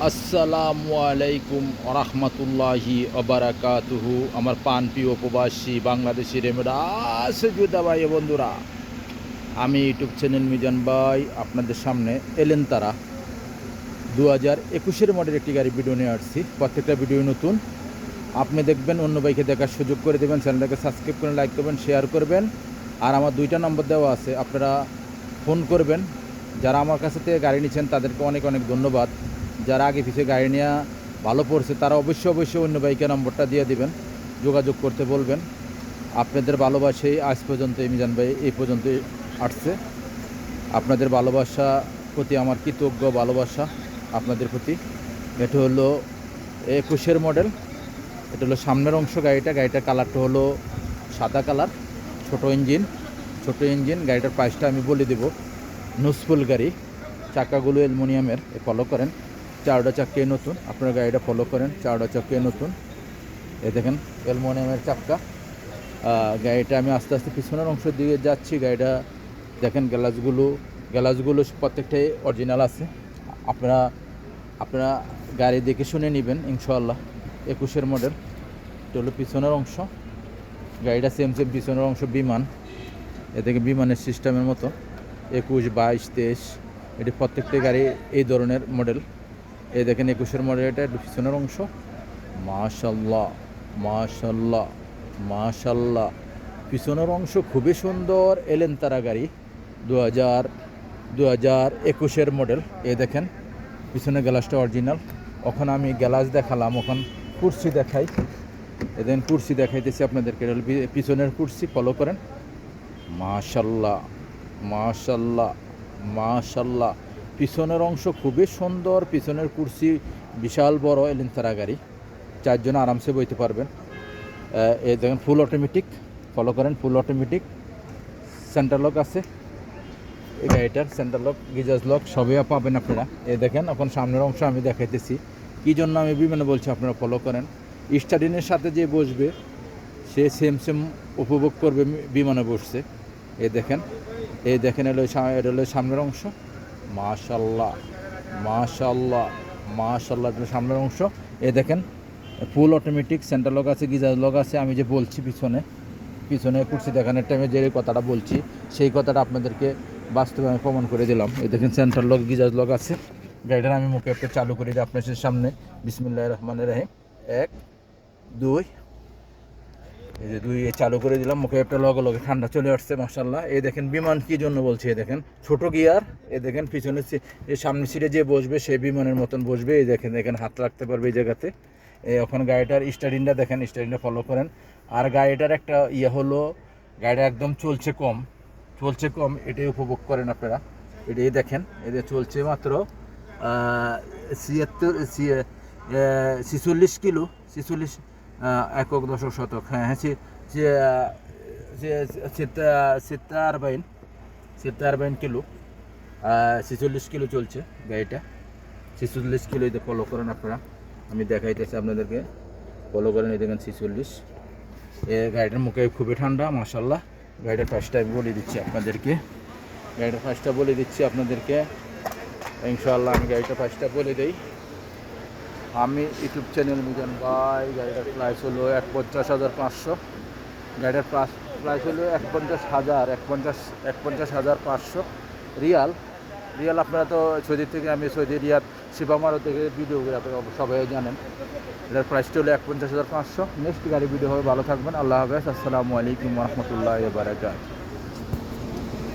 আসসালামু আলাইকুম রহমতুল্লাহি ওবারাকাতুহু। আমার প্রিয় প্রবাসী বাংলাদেশি রেমেডা যোদ্ধা ভাই ও বন্ধুরা, আমি ইউটিউব চ্যানেল মিজান ভাই আপনাদের সামনে এলেন তারা 2021-এর মডেল একটি গাড়ি ভিডিও নিয়ে আসছি। প্রত্যেকটা ভিডিও নতুন, আপনি দেখবেন, অন্য বাইকে দেখার সুযোগ করে দেবেন। চ্যানেলটাকে সাবস্ক্রাইব করে লাইক করবেন, শেয়ার করবেন। আর আমার 2টা নম্বর দেওয়া আছে, আপনারা ফোন করবেন। যারা আমার কাছে থেকে গাড়ি নিচ্ছেন তাদেরকে অনেক অনেক ধন্যবাদ। যারা আগে পিছিয়ে গাড়ি নেওয়া ভালো পড়ছে তারা অবশ্যই অন্য বাইকের নম্বরটা দিয়ে দিবেন, যোগাযোগ করতে বলবেন। আপনাদের ভালোবাসাই আজ পর্যন্ত মিজান ভাই এই পর্যন্ত আসছে। আপনাদের ভালোবাসা প্রতি আমার কৃতজ্ঞ, ভালোবাসা আপনাদের প্রতি। এটা হলো 21-এর মডেল। এটা হলো সামনের অংশ গাড়িটার কালারটা হলো সাদা কালার, ছোট ইঞ্জিন। গাড়িটার প্রাইসটা আমি বলে দেব। নুসফুল গাড়ি, চাকাগুলো অ্যালুমিনিয়ামের, ফলো করেন। 4টা চাক্কে নতুন, আপনারা গাড়িটা ফলো করেন। 4টা চাক্কে নতুন, এ দেখেন অ্যালুমিনিয়ামের চাক্কা। গাড়িটা আমি আস্তে আস্তে পিছনের অংশ দিয়ে যাচ্ছি। গাড়িটা দেখেন, গ্যালাসগুলো প্রত্যেকটাই অরিজিনাল আছে। আপনারা গাড়ি দেখে শুনে নেবেন ইনশাআল্লাহ। 21-এর মডেল। এটা হলো পিছনের অংশ। গাড়িটা সেম পিছনের অংশ বিমান, এ থেকে বিমানের সিস্টেমের মতো 21, 22, 23 এটি প্রত্যেকটা গাড়ি এই ধরনের মডেল। এই দেখেন 21-এর মডেল, এটা পিছনের অংশ। মাশাল্লাহ পিছনের অংশ খুবই সুন্দর। এলেন তারা গাড়ি 2021-এর মডেল। এই দেখেন পিছনের গ্লাসটা অরিজিনাল। ওখানে আমি গ্লাস দেখালাম, ওখানে কুরসি দেখাই। এদিন কুরসি দেখাইতেছি আপনাদেরকে, পিছনের কুরসি ফলো করেন। মাশাল্লাহ পিছনের অংশ খুবই সুন্দর। পিছনের কুরসি বিশাল বড়। এলেন তারা গাড়ি 4 জন আরামসে বইতে পারবেন। এই দেখেন ফুল অটোমেটিক, ফলো করেন। ফুল অটোমেটিক, সেন্টার লক আছে এই গাড়িটার। সেন্টার লক, গিজাস লক সবই পাবেন আপনারা। এই দেখেন এখন সামনের অংশ আমি দেখাইতেছি। কী জন্য আমি বিমানে বলছি, আপনারা ফলো করেন। স্টাডিনের সাথে যে বসবে সে সেম উপভোগ করবে বিমানে বসছে। এই দেখেন এটা হলো সামনের অংশ। মাশাল্লাহ এটা সামনের অংশ। এই দেখেন ফুল অটোমেটিক, সেন্টার লক আছে, গিজার লক আছে। আমি যে বলছি পিছনে কুর্সি দেখানোর টাইমে যে কথাটা বলছি, সেই কথাটা আপনাদেরকে বাস্তবে আমি প্রমাণ করে দিলাম। এই দেখেন সেন্টার লক, গিজার লক আছে। গাড়িটার আমি মুখে একটা চালু করে দিই আপনাদের সামনে। বিসমিল্লাহির রহমানির রহিম। 1, 2, এই যে 2 চালু করে দিলাম। মুখে একটা লগে ঠান্ডা চলে আসছে মাশাল্লাহ। এই দেখেন বিমান কী জন্য বলছি, এই দেখেন ছোট গিয়ার। এই দেখেন পিছনে সামনের সিটে যে বসবে সে বিমানের মতন বসবে। এই দেখেন হাত রাখতে পারবে এই জায়গাতে। এখন গাড়িটার স্টারিংটা দেখেন, স্টারিংটা ফলো করেন। আর গাড়িটার একটা হলো, গাড়িটা একদম চলছে কম, এটাই উপভোগ করেন আপনারা। এটাই দেখেন, এটা চলছে মাত্র 46 কিলো, 46 একক দশক শতক। হ্যাঁ 46 কিলো, 46 কিলো চলছে গাড়িটা। 46 কিলো, এটা ফলো করেন আপনারা। আমি দেখাইতেছি আপনাদেরকে, ফলো করেন। এই দেখেন 46। গাড়িটার মুখে খুবই ঠান্ডা মাশাল্লাহ। গাড়িটার প্রাইসটা আমি বলে দিচ্ছি আপনাদেরকে। ইনশাআল্লাহ আমি গাড়িটার প্রাইসটা বলে দিই। আমি ইউটিউব চ্যানেল মিজান ভাই। গাড়িটার প্রাইস হলো 51,500। গাড়িটার প্রাইস হলো 51,500 রিয়াল। আপনারা তো আমি সৌদি রিয়াদ শিবামারো থেকে ভিডিও করে আপনারা সবাই জানেন। এটার প্রাইসটা হলো 51,500। নেক্সট গাড়ি ভিডিও হবে। ভালো থাকবেন, আল্লাহ হাফেজ, আসসালামু আলাইকুম রহমতুল্লাহি ওয়া বারাকাতুহু।